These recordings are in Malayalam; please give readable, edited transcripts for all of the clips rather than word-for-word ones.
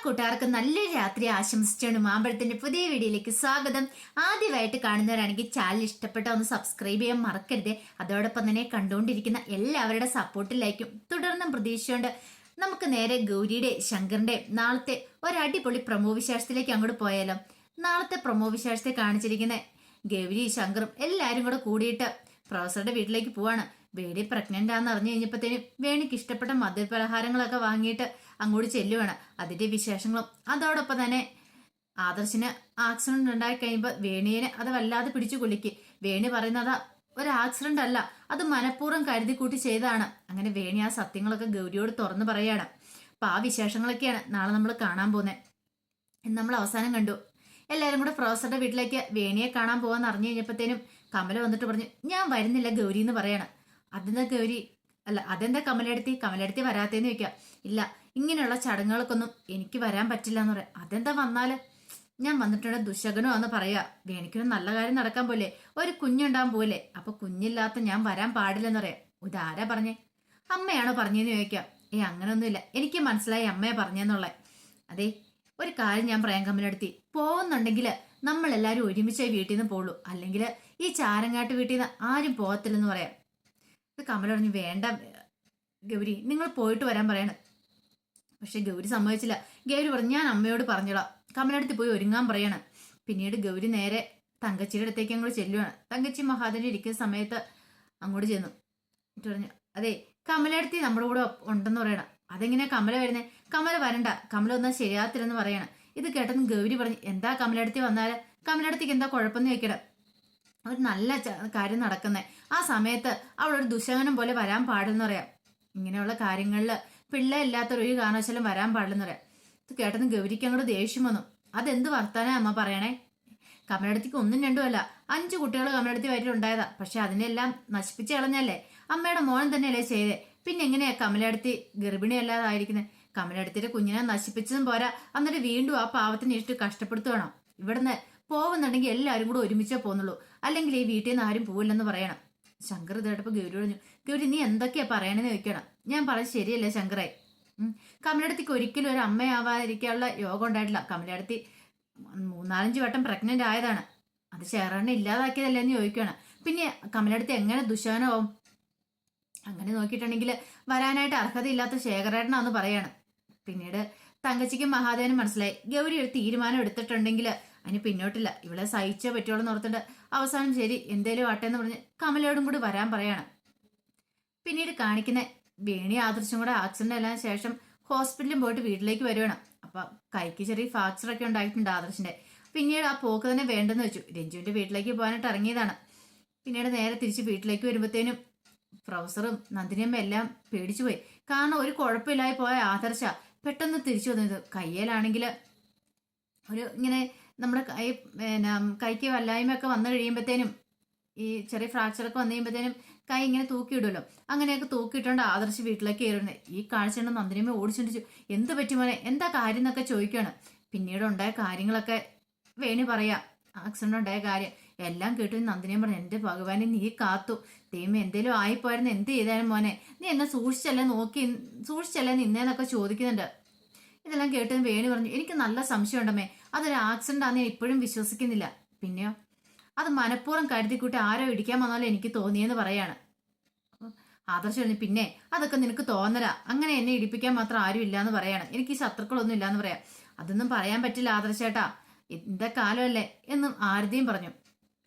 കൂട്ടുകാർക്ക് നല്ലൊരു രാത്രി ആശംസിച്ചുകൊണ്ട് മാമ്പഴത്തിന്റെ പുതിയ വീഡിയോയിലേക്ക് സ്വാഗതം. ആദ്യമായിട്ട് കാണുന്നവരാണെങ്കിൽ ചാനൽ ഇഷ്ടപ്പെട്ട ഒന്ന് സബ്സ്ക്രൈബ് ചെയ്യാൻ മറക്കരുത്. അതോടൊപ്പം തന്നെ കണ്ടുകൊണ്ടിരിക്കുന്ന എല്ലാവരുടെ സപ്പോർട്ടിലായിരിക്കും തുടർന്നും പ്രതീക്ഷിച്ചുകൊണ്ട് നമുക്ക് നേരെ ഗൗരിയുടെ ശങ്കറിന്റെ നാളത്തെ ഒരടിപൊളി പ്രൊമോ വിശേഷത്തിലേക്ക് അങ്ങോട്ട് പോയാലോ. നാളത്തെ പ്രൊമോ വിശേഷത്തെ കാണിച്ചിരിക്കുന്ന ഗൗരി ശങ്കറും എല്ലാരും കൂടെ കൂടിയിട്ട് പ്രൊഫസറുടെ വീട്ടിലേക്ക് പോവാണ്. വേണി പ്രഗ്നന്റ് ആണെന്ന് അറിഞ്ഞു കഴിഞ്ഞപ്പോഴത്തേനും വേണിക്ക് ഇഷ്ടപ്പെട്ട മദ്യപലഹാരങ്ങളൊക്കെ വാങ്ങിയിട്ട് അങ്ങോട്ട് ചെല്ലുവാണ്. അതിന്റെ വിശേഷങ്ങളും അതോടൊപ്പം തന്നെ ആദർശിന് ആക്സിഡന്റ് ഉണ്ടായി കഴിയുമ്പോൾ വേണിയെ അത് വല്ലാതെ പിടിച്ചു കൊല്ലിക്ക്. വേണി പറയുന്നത് ഒരു ആക്സിഡന്റ് അല്ല, അത് മനഃപൂർവ്വം കരുതി കൂട്ടി ചെയ്തതാണ്. അങ്ങനെ വേണി ആ സത്യങ്ങളൊക്കെ ഗൗരിയോട് തുറന്നു പറയാണ്. അപ്പൊ ആ വിശേഷങ്ങളൊക്കെയാണ് നാളെ നമ്മൾ കാണാൻ പോകുന്നത്. നമ്മൾ അവസാനം കണ്ടു എല്ലാരും കൂടെ പ്രൊഫസറുടെ വീട്ടിലേക്ക് വേണിയെ കാണാൻ പോവാന്ന് അറിഞ്ഞു കഴിഞ്ഞപ്പോഴത്തേനും കമല വന്നിട്ട് പറഞ്ഞു, ഞാൻ വരുന്നില്ല ഗൗരി എന്ന് പറയാണ്. അതെന്താ ഗൗരി അല്ല അതെന്താ കമലെടുത്തി വരാത്തേന്ന് ചോദിക്കാം. ഇല്ല, ഇങ്ങനെയുള്ള ചടങ്ങുകൾക്കൊന്നും എനിക്ക് വരാൻ പറ്റില്ല എന്ന് പറയാം. അതെന്താ വന്നാല് ഞാൻ വന്നിട്ടുണ്ട് ദുശകനമാന്ന് പറയാ. വേണിക്കൊരു നല്ല കാര്യം നടക്കാൻ പോലെ, ഒരു കുഞ്ഞുണ്ടാകാൻ പോലെ, അപ്പൊ കുഞ്ഞില്ലാത്ത ഞാൻ വരാൻ പാടില്ലെന്ന് പറയാം. ഇതാരാ പറഞ്ഞേ? അമ്മയാണോ പറഞ്ഞെന്ന് ചോദിക്കാം. അങ്ങനൊന്നുമില്ല, എനിക്ക് മനസ്സിലായി അമ്മയെ പറഞ്ഞെന്നുള്ളേ. അതെ, ഒരു കാര്യം ഞാൻ പറയാൻ കമലെടുത്തി, പോകുന്നുണ്ടെങ്കിൽ നമ്മളെല്ലാരും ഒരുമിച്ചായി വീട്ടിൽ നിന്ന് പോളൂ, അല്ലെങ്കിൽ ഈ ചാരങ്ങാട്ട് വീട്ടിൽ നിന്ന് ആരും പോകത്തില്ലെന്ന് പറയാം. ഇത് കമല പറഞ്ഞു, വേണ്ട ഗൗരി, നിങ്ങൾ പോയിട്ട് വരാൻ പറയണം. പക്ഷെ ഗൗരി സമ്മതിച്ചില്ല. ഗൗരി പറഞ്ഞു, ഞാൻ അമ്മയോട് പറഞ്ഞോളാം, കമലടുത്ത് പോയി ഒരുങ്ങാൻ പറയണം. പിന്നീട് ഗൗരി നേരെ തങ്കച്ചിയുടെ അടുത്തേക്ക് അങ്ങോട്ട് ചെല്ലുവാണ്. തങ്കച്ചി മഹാദേവൻ ഇരിക്കുന്ന സമയത്ത് അങ്ങോട്ട് ചെന്നു എന്നിട്ട് പറഞ്ഞു, അതെ കമലടുത്തി നമ്മുടെ കൂടെ ഉണ്ടെന്ന് പറയണം. അതെങ്ങനെയാ കമല വരുന്നേ? കമല വരണ്ട, കമല ഒന്നും ശരിയാത്തില്ലെന്ന് പറയണം. ഇത് കേട്ടെന്ന് ഗൗരി പറഞ്ഞു, എന്താ കമലടുത്തി വന്നാല് കമലടുത്തിക്ക് എന്താ കുഴപ്പമെന്ന് ചോദിക്കണം. ഒരു നല്ല കാര്യം നടക്കുന്നേ, ആ സമയത്ത് അവളൊരു ദുശകനം പോലെ വരാൻ പാടില്ലെന്ന് പറയാം. ഇങ്ങനെയുള്ള കാര്യങ്ങളിൽ പിള്ളേരില്ലാത്തൊരു കാരണവശാലും വരാൻ പാടില്ലെന്ന് പറയാം. ഇത് കേട്ടെന്ന് ഗൗരിക്ക് അങ്ങോട്ട് ദേഷ്യം വന്നു. അതെന്ത് വർത്താനാ അമ്മ പറയണേ? കമലടുത്തിക്ക് ഒന്നും രണ്ടും അല്ല, 5 കുട്ടികൾ കമലടുത്തി വയറ്റിലുണ്ടായതാ. പക്ഷെ അതിനെല്ലാം നശിപ്പിച്ച് കളഞ്ഞല്ലേ, അമ്മയുടെ മോൻ തന്നെയല്ലേ ചെയ്തേ. പിന്നെ എങ്ങനെയാ കമലടുത്തി ഗർഭിണിയല്ലാതായിരിക്കുന്നത്? കമലടുത്തിയുടെ കുഞ്ഞിനെ നശിപ്പിച്ചതും പോരാ, എന്നിട്ട് വീണ്ടും ആ പാവത്തിന് ഇട്ട് കഷ്ടപ്പെടുത്തുവാണോ? ഇവിടുന്ന് പോകുന്നുണ്ടെങ്കിൽ എല്ലാവരും കൂടെ ഒരുമിച്ചേ പോകുന്നുള്ളൂ, അല്ലെങ്കിൽ ഈ വീട്ടിൽ നിന്ന് ആരും പോവില്ലെന്ന് പറയണം. ശങ്കർ ഇതേട്ടപ്പോ ഗൗരി പറഞ്ഞു, ഗൗരി നീ എന്തൊക്കെയാ പറയണെന്ന് ചോദിക്കണം. ഞാൻ പറഞ്ഞത് ശരിയല്ലേ ശങ്കറായി? കമലടുത്തിക്ക് ഒരിക്കലും ഒരു അമ്മയാവാതിരിക്കാനുള്ള യോഗം ഉണ്ടായിട്ടില്ല. കമലടുത്തി 3-4 വട്ടം പ്രഗ്നന്റ് ആയതാണ്. അത് ശേഖരനെ ഇല്ലാതാക്കിയതല്ലേ എന്ന് ചോദിക്കുകയാണ്. പിന്നെ കമലടുത്തി എങ്ങനെ ദുശകനമാവും? അങ്ങനെ നോക്കിയിട്ടുണ്ടെങ്കിൽ വരാനായിട്ട് അർഹതയില്ലാത്ത ശേഖരേട്ടനാന്ന് പറയാണ്. പിന്നീട് തങ്കച്ചിക്കും മഹാദേവനും മനസ്സിലായി, ഗൗരി ഒരു തീരുമാനം എടുത്തിട്ടുണ്ടെങ്കിൽ അതിന് പിന്നോട്ടില്ല, ഇവളെ സഹിച്ചേ പറ്റുള്ളൂ ഓർത്തിട്ട് അവസാനം ശരി എന്തേലും ആട്ടെ എന്ന് പറഞ്ഞ് കമലയോടും കൂടി വരാൻ പറയാണ്. പിന്നീട് കാണിക്കുന്ന വേണി ആദർശം കൂടെ ആക്സിഡന്റ് എല്ലാം ശേഷം ഹോസ്പിറ്റലിൽ പോയിട്ട് വീട്ടിലേക്ക് വരുവാണ്. അപ്പൊ കൈക്ക് ചെറിയ ഫ്രാക്ചർ ഒക്കെ ഉണ്ടായിട്ടുണ്ട് ആദർശിന്റെ. പിന്നീട് ആ പോക്ക് തന്നെ വേണ്ടെന്ന് വെച്ചു. രഞ്ജുവിന്റെ വീട്ടിലേക്ക് പോകാനായിട്ട് ഇറങ്ങിയതാണ്. പിന്നീട് നേരെ തിരിച്ച് വീട്ടിലേക്ക് വരുമ്പോഴത്തേനും പ്രൊഫസറും നന്ദിനിയമ്മ എല്ലാം പേടിച്ചു പോയി. കാരണം ഒരു കുഴപ്പമില്ലായി പോയ ആദർശ പെട്ടെന്ന് തിരിച്ചു വന്നത്. കയ്യിലാണെങ്കിൽ ഒരു ഇങ്ങനെ നമ്മുടെ കൈക്ക് വല്ലായ്മയൊക്കെ വന്നു കഴിയുമ്പോഴത്തേനും ഈ ചെറിയ ഫ്രാക്ചറൊക്കെ വന്നു കഴിയുമ്പോഴത്തേനും കൈ ഇങ്ങനെ തൂക്കിയിടുമല്ലോ, അങ്ങനെയൊക്കെ തൂക്കിയിട്ടുണ്ട് ആദർശ് വീട്ടിലേക്ക് കയറുന്നത്. ഈ കാഴ്ചയാണ് നന്ദിനിയമ്മ ഓടിച്ചിട്ട്, എന്ത് പറ്റുമോനെ, എന്താ കാര്യം എന്നൊക്കെ ചോദിക്കുകയാണ്. പിന്നീട് ഉണ്ടായ കാര്യങ്ങളൊക്കെ വേണി പറയാ, ആക്സിഡന്റ് ഉണ്ടായ കാര്യം എല്ലാം കേട്ടു. നന്ദിനിയും പറഞ്ഞു, എന്റെ ഭഗവാനെ നീ കാത്തു, ദൈവം എന്തേലും ആയിപ്പോയിരുന്നു എന്ത് ചെയ്താലും മോനെ, നീ എന്നെ സൂക്ഷിച്ചല്ലേ നിന്നേന്നൊക്കെ ചോദിക്കുന്നുണ്ട്. ഇതെല്ലാം കേട്ട് വേണി പറഞ്ഞു, എനിക്ക് നല്ല സംശയം ഉണ്ടമ്മേ, അതൊരു ആക്സിഡന്റ് ആണെന്ന് ഞാൻ ഇപ്പോഴും വിശ്വസിക്കുന്നില്ല. പിന്നെയോ അത് മനഃപൂർവ്വം കരുതിക്കൂട്ടി ആരോ ഇടിക്കാൻ വന്നാലും എനിക്ക് തോന്നിയെന്ന് പറയാണ്. ആദർശം പറഞ്ഞു, പിന്നെ അതൊക്കെ നിനക്ക് തോന്നരാ, അങ്ങനെ എന്നെ ഇടിപ്പിക്കാൻ മാത്രം ആരും ഇല്ലാന്ന് പറയാണ്. എനിക്ക് ഈ ശത്രുക്കളൊന്നും ഇല്ലാന്ന് പറയാം. അതൊന്നും പറയാൻ പറ്റില്ല ആദർശേട്ടാ, എന്താ കാലമല്ലേ എന്നും ആരതിയും പറഞ്ഞു.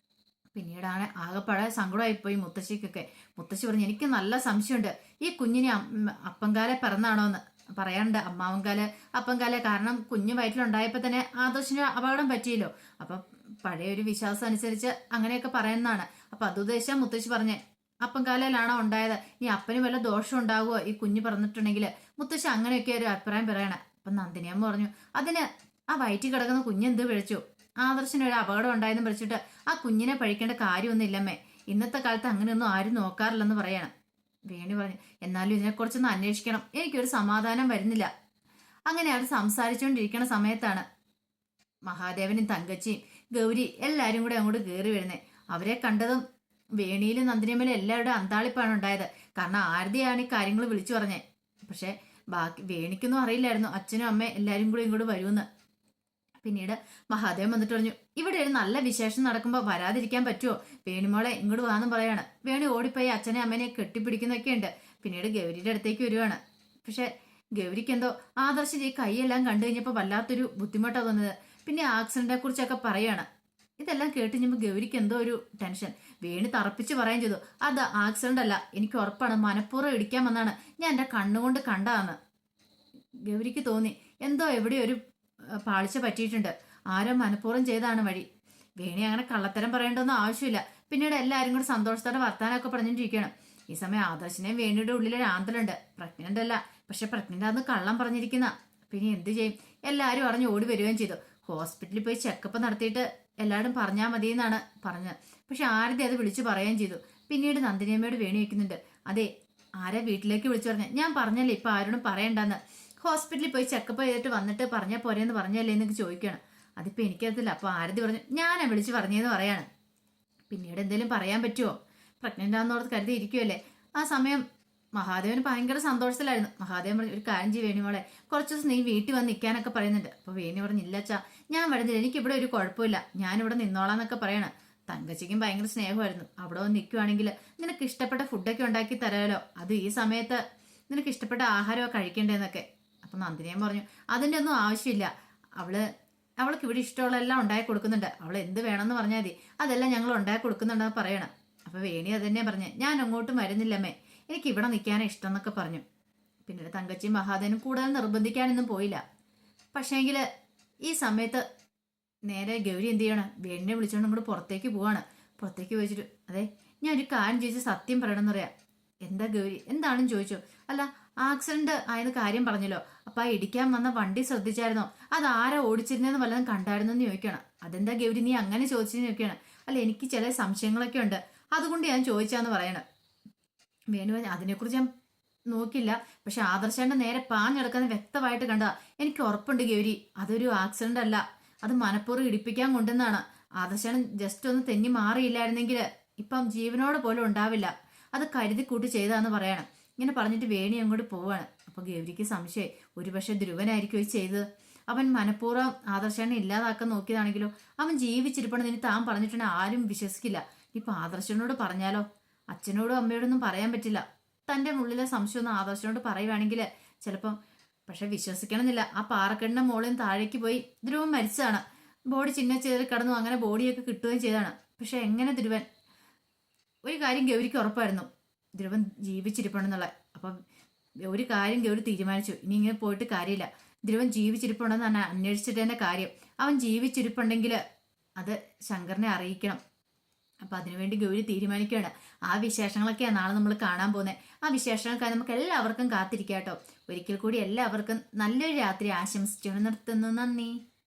പിന്നീടാണ് ആകെപ്പാടെ സങ്കടമായിപ്പോയി മുത്തശ്ശിക്കൊക്കെ. മുത്തശ്ശി പറഞ്ഞു, എനിക്ക് നല്ല സംശയമുണ്ട്, ഈ കുഞ്ഞിനെ അപ്പൻകാലെ പിറന്നാണോ എന്ന് പറയാനുണ്ട്. അമ്മാവൻകാല് അപ്പൻകാലെ, കാരണം കുഞ്ഞു വയറ്റിലുണ്ടായപ്പോ തന്നെ ആദർശിന് അപകടം പറ്റിയല്ലോ. അപ്പൊ പഴയ ഒരു വിശ്വാസം അനുസരിച്ച് അങ്ങനെയൊക്കെ പറയുന്നതാണ്. അപ്പൊ അതുദ്ദേശം മുത്തശ്ശി പറഞ്ഞേ, അപ്പൻകാലയിലാണോ ഉണ്ടായത്, ഈ അപ്പന് വല്ല ദോഷം ഉണ്ടാകുമോ ഈ കുഞ്ഞ് പറഞ്ഞിട്ടുണ്ടെങ്കിൽ? മുത്തശ്ശി അങ്ങനെയൊക്കെ ഒരു അഭിപ്രായം പറയണേ. അപ്പൊ നന്ദിനിയമ്മ പറഞ്ഞു, അതിന് ആ വയറ്റിൽ കിടക്കുന്ന കുഞ്ഞെന്ത് വിളിച്ചു? ആദർശന് ഒരു അപകടം ഉണ്ടായെന്ന് വിളിച്ചിട്ട് ആ കുഞ്ഞിനെ പഴിക്കേണ്ട കാര്യമൊന്നും ഇല്ലമ്മേ, ഇന്നത്തെ കാലത്ത് അങ്ങനെയൊന്നും ആരും നോക്കാറില്ലെന്ന് പറയണം. വേണി പറഞ്ഞു, എന്നാലും ഇതിനെക്കുറിച്ചൊന്ന് അന്വേഷിക്കണം, എനിക്കൊരു സമാധാനം വരുന്നില്ല. അങ്ങനെ അവർ സംസാരിച്ചുകൊണ്ടിരിക്കുന്ന സമയത്താണ് മഹാദേവനും തങ്കച്ചിയും ഗൗരി എല്ലാരും കൂടെ അങ്ങോട്ട് കയറി വരുന്നേ. അവരെ കണ്ടതും വേണിയിലും നന്ദിനിയമ്മയിലും എല്ലാവരുടെ അന്താളിപ്പാണ് ഉണ്ടായത്. കാരണം ആരതിയാണ് ഈ കാര്യങ്ങൾ വിളിച്ചു പറഞ്ഞേ. പക്ഷെ ബാക്കി വേണിക്കൊന്നും അറിയില്ലായിരുന്നു അച്ഛനും അമ്മയും എല്ലാവരും കൂടി ഇങ്ങോട്ട് വരുമെന്ന്. പിന്നീട് മഹാദേവൻ വന്നിട്ട് പറഞ്ഞു, ഇവിടെ ഒരു നല്ല വിശേഷം നടക്കുമ്പോൾ വരാതിരിക്കാൻ പറ്റുമോ? വേണിമോളെ ഇങ്ങോട്ട് വാന്ന് പറയാണ്. വേണി ഓടിപ്പോയി അച്ഛനെ അമ്മേനെ കെട്ടിപ്പിടിക്കുന്നൊക്കെ ഉണ്ട്. പിന്നീട് ഗൗരിയുടെ അടുത്തേക്ക് വരുവാണ്. പക്ഷെ ഗൗരിക്ക് എന്തോ ആദർശിന്റെ ഈ കൈയെല്ലാം കണ്ടു കഴിഞ്ഞപ്പോൾ വല്ലാത്തൊരു ബുദ്ധിമുട്ടാണ് തോന്നുന്നത്. പിന്നെ ആക്സിഡന്റിനെ കുറിച്ചൊക്കെ പറയാണ്. ഇതെല്ലാം കേട്ട് കഴിഞ്ഞപ്പോൾ ഗൗരിക്ക് എന്തോ ഒരു ടെൻഷൻ. വേണി തറപ്പിച്ച് പറയുകയും ചെയ്തു, അത് ആക്സിഡന്റ് അല്ല, എനിക്ക് ഉറപ്പാണ്, മനഃപൂർവ്വം ഇടിക്കാൻ വന്നാണ്, ഞാൻ എൻ്റെ കണ്ണുകൊണ്ട് കണ്ടതാന്ന്. ഗൗരിക്ക് തോന്നി എന്തോ എവിടെയോ ഒരു പാളിച്ച പറ്റിയിട്ടുണ്ട്, ആരോ മനഃപൂർവ്വം ചെയ്താണ് വഴി. വേണി അങ്ങനെ കള്ളത്തരം പറയേണ്ടൊന്നും ആവശ്യമില്ല. പിന്നീട് എല്ലാവരും കൂടെ സന്തോഷത്തോടെ വർത്താനമൊക്കെ പറഞ്ഞിട്ടിരിക്കുകയാണ്. ഈ സമയം ആദർശിനെയും വേണിയുടെ ഉള്ളിലൊരു ആന്തലുണ്ട്. പ്രഗ്നന്റ് അല്ല, പക്ഷെ പ്രഗ്നന്റ് ആണെന്ന് കള്ളം പറഞ്ഞിരിക്കുന്ന. പിന്നെ എന്ത് ചെയ്യും? എല്ലാവരും അറിഞ്ഞ് ഓടി വരികയും ചെയ്തു. ഹോസ്പിറ്റലിൽ പോയി ചെക്കപ്പ് നടത്തിയിട്ട് എല്ലാവരും പറഞ്ഞാൽ മതി എന്നാണ് പറഞ്ഞത്. പക്ഷെ ആരതി അത് വിളിച്ചു പറയുകയും ചെയ്തു. പിന്നീട് നന്ദിനിയമ്മയോട് വേണി വയ്ക്കുന്നുണ്ട്, അതെ ആരാ വീട്ടിലേക്ക് വിളിച്ചു പറഞ്ഞ? ഞാൻ പറഞ്ഞല്ലേ ഇപ്പൊ ആരോടും പറയണ്ടെന്ന്. ഹോസ്പിറ്റലിൽ പോയി ചെക്കപ്പ് ചെയ്തിട്ട് വന്നിട്ട് പറഞ്ഞാൽ പോരെന്ന് പറഞ്ഞല്ലേ എന്നൊക്കെ ചോദിക്കുകയാണ്. അതിപ്പോൾ എനിക്കറിയത്തില്ല. അപ്പോൾ ആരതി പറഞ്ഞു, ഞാനാ വിളിച്ച് പറഞ്ഞതെന്ന് പറയാണ്. പിന്നീട് എന്തെങ്കിലും പറയാൻ പറ്റുമോ? പ്രഗ്നന്റ് ആണെന്നോർത്ത് കരുതി ഇരിക്കുമല്ലേ. ആ സമയം മഹാദേവന് ഭയങ്കര സന്തോഷത്തിലായിരുന്നു. മഹാദേവൻ പറഞ്ഞു, ഒരു കാര്യം ചെയ്യും വേണിമോളെ, കുറച്ച് ദിവസം നീ വീട്ടിൽ വന്ന് നിൽക്കാനൊക്കെ പറയുന്നുണ്ട്. അപ്പോൾ വേണി പറഞ്ഞില്ല അച്ഛാ, ഞാൻ വരുന്നില്ല, എനിക്കിവിടെ ഒരു കുഴപ്പമില്ല, ഞാനിവിടെ നിന്നോളാന്നൊക്കെ പറയണം. തങ്കച്ചിക്കും ഭയങ്കര സ്നേഹമായിരുന്നു. അവിടെ വന്ന് നിൽക്കുവാണെങ്കിൽ നിനക്ക് ഇഷ്ടപ്പെട്ട ഫുഡൊക്കെ ഉണ്ടാക്കി തരാമല്ലോ, അത് ഈ സമയത്ത് നിനക്ക് ഇഷ്ടപ്പെട്ട ആഹാരമൊക്കെ കഴിക്കേണ്ടതെന്നൊക്കെ. അപ്പം നന്ദിനിയും പറഞ്ഞു, അതിൻ്റെ ഒന്നും ആവശ്യമില്ല, അവൾക്ക് ഇവിടെ ഇഷ്ടമുള്ള എല്ലാം ഉണ്ടാക്കി കൊടുക്കുന്നുണ്ട്, അവൾ എന്ത് വേണമെന്ന് പറഞ്ഞാൽ മതി, അതെല്ലാം ഞങ്ങൾ ഉണ്ടാക്കി കൊടുക്കുന്നുണ്ടെന്ന് പറയണം. അപ്പോൾ വേണി അത് തന്നെ പറഞ്ഞ്, ഞാൻ അങ്ങോട്ടും വരുന്നില്ലമ്മേ, എനിക്ക് ഇവിടെ നിൽക്കാനേ ഇഷ്ടം എന്നൊക്കെ പറഞ്ഞു. പിന്നീട് തങ്കച്ചിയും മഹാദേവനും കൂടുതൽ നിർബന്ധിക്കാനൊന്നും പോയില്ല. പക്ഷേങ്കിൽ ഈ സമയത്ത് നേരെ ഗൗരി എന്ത് ചെയ്യണം, വേണിനെ വിളിച്ചുകൊണ്ട് ഇങ്ങോട്ട് പുറത്തേക്ക് പോവാണ്. പുറത്തേക്ക് പോയിച്ചിട്ട്, അതെ ഞാൻ ഒരു കാര്യം ചോദിച്ച് സത്യം പറയണമെന്ന് പറയാം. എന്താ ഗൗരി, എന്താണെന്ന് ചോദിച്ചു. അല്ല ആക്സിഡന്റ് ആയത് കാര്യം പറഞ്ഞല്ലോ, അപ്പൊ ആ ഇടിക്കാൻ വന്ന വണ്ടി ശ്രദ്ധിച്ചായിരുന്നോ, അത് ആരാ ഓടിച്ചിരുന്നെന്ന് വല്ലതും കണ്ടായിരുന്നോ എന്ന് ചോദിക്കണം. അതെന്താ ഗൗരി നീ അങ്ങനെ ചോദിച്ചെന്ന് ചോദിക്കണം. അല്ല എനിക്ക് ചില സംശയങ്ങളൊക്കെ ഉണ്ട്, അതുകൊണ്ട് ഞാൻ ചോദിച്ചാന്ന് പറയണം. വേണു അതിനെക്കുറിച്ച് ഞാൻ നോക്കില്ല, പക്ഷെ ആദർശേന്റെ നേരെ പാഞ്ഞെടുക്കുന്ന വ്യക്തമായിട്ട് കണ്ട, എനിക്ക് ഉറപ്പുണ്ട് ഗൗരി അതൊരു ആക്സിഡന്റ് അല്ല, അത് മനഃപൂർവ്വം ഇടിപ്പിക്കാൻ കൊണ്ടുവന്നാണ്. ആദർശേട്ടൻ ജസ്റ്റ് ഒന്ന് തെന്നി മാറിയില്ലായിരുന്നെങ്കിൽ ഇപ്പം ജീവനോട് പോലും ഉണ്ടാവില്ല, അത് കരുതി കൂട്ടി ചെയ്താന്ന് പറയണം. ഇങ്ങനെ പറഞ്ഞിട്ട് വേണി അങ്ങോട്ട് പോവാണ്. അപ്പൊ ഗൗരിക്ക് സംശയം, ഒരുപക്ഷെ ധ്രുവനായിരിക്കും ചെയ്തത്. അവൻ മനഃപൂർവ്വം ആദർശനെ ഇല്ലാതാക്കാൻ നോക്കിയതാണെങ്കിലോ, അവൻ ജീവിച്ചിരിപ്പണെന്ന് ഇനി താൻ പറഞ്ഞിട്ടുണ്ടെങ്കിൽ ആരും വിശ്വസിക്കില്ല. ഇപ്പൊ ആദർശനോട് പറഞ്ഞാലോ, അച്ഛനോടും അമ്മയോടൊന്നും പറയാൻ പറ്റില്ല. തന്റെ ഉള്ളിലെ സംശയമൊന്നും ആദർശനോട് പറയുവാണെങ്കിൽ ചിലപ്പം, പക്ഷെ വിശ്വസിക്കണമെന്നില്ല. ആ പാറക്കെട്ടിന്റെ മുകളിൽ താഴേക്ക് പോയി ധ്രുവൻ മരിച്ചതാണ്, ബോഡി ചിഹ്ന ചെയ്ത് കിടന്നു, അങ്ങനെ ബോഡിയൊക്കെ കിട്ടുകയും ചെയ്താണ്. പക്ഷെ എങ്ങനെ ധ്രുവൻ, ഒരു കാര്യം ഗൗരിക്ക് ഉറപ്പായിരുന്നു, ധ്രുവൻ ജീവിച്ചിരിപ്പണെന്നുള്ള. അപ്പം ഒരു കാര്യം ഗൗരി തീരുമാനിച്ചു, ഇനി ഇങ്ങനെ പോയിട്ട് കാര്യമില്ല, ധ്രുവൻ ജീവിച്ചിരിപ്പുണ്ടെന്ന് തന്നെ അന്വേഷിച്ചിട്ട് തന്നെ കാര്യം. അവൻ ജീവിച്ചിരിപ്പുണ്ടെങ്കിൽ അത് ശങ്കറിനെ അറിയിക്കണം. അപ്പൊ അതിനുവേണ്ടി ഗൗരി തീരുമാനിക്കുകയാണ്. ആ വിശേഷങ്ങളൊക്കെയാണ് നാളെ നമ്മൾ കാണാൻ പോകുന്നത്. ആ വിശേഷങ്ങൾക്കായി നമുക്ക് എല്ലാവർക്കും കാത്തിരിക്കാം കേട്ടോ. ഒരിക്കൽ കൂടി എല്ലാവർക്കും നല്ലൊരു രാത്രി ആശംസിച്ചു നിർത്തുന്നു. നന്ദി.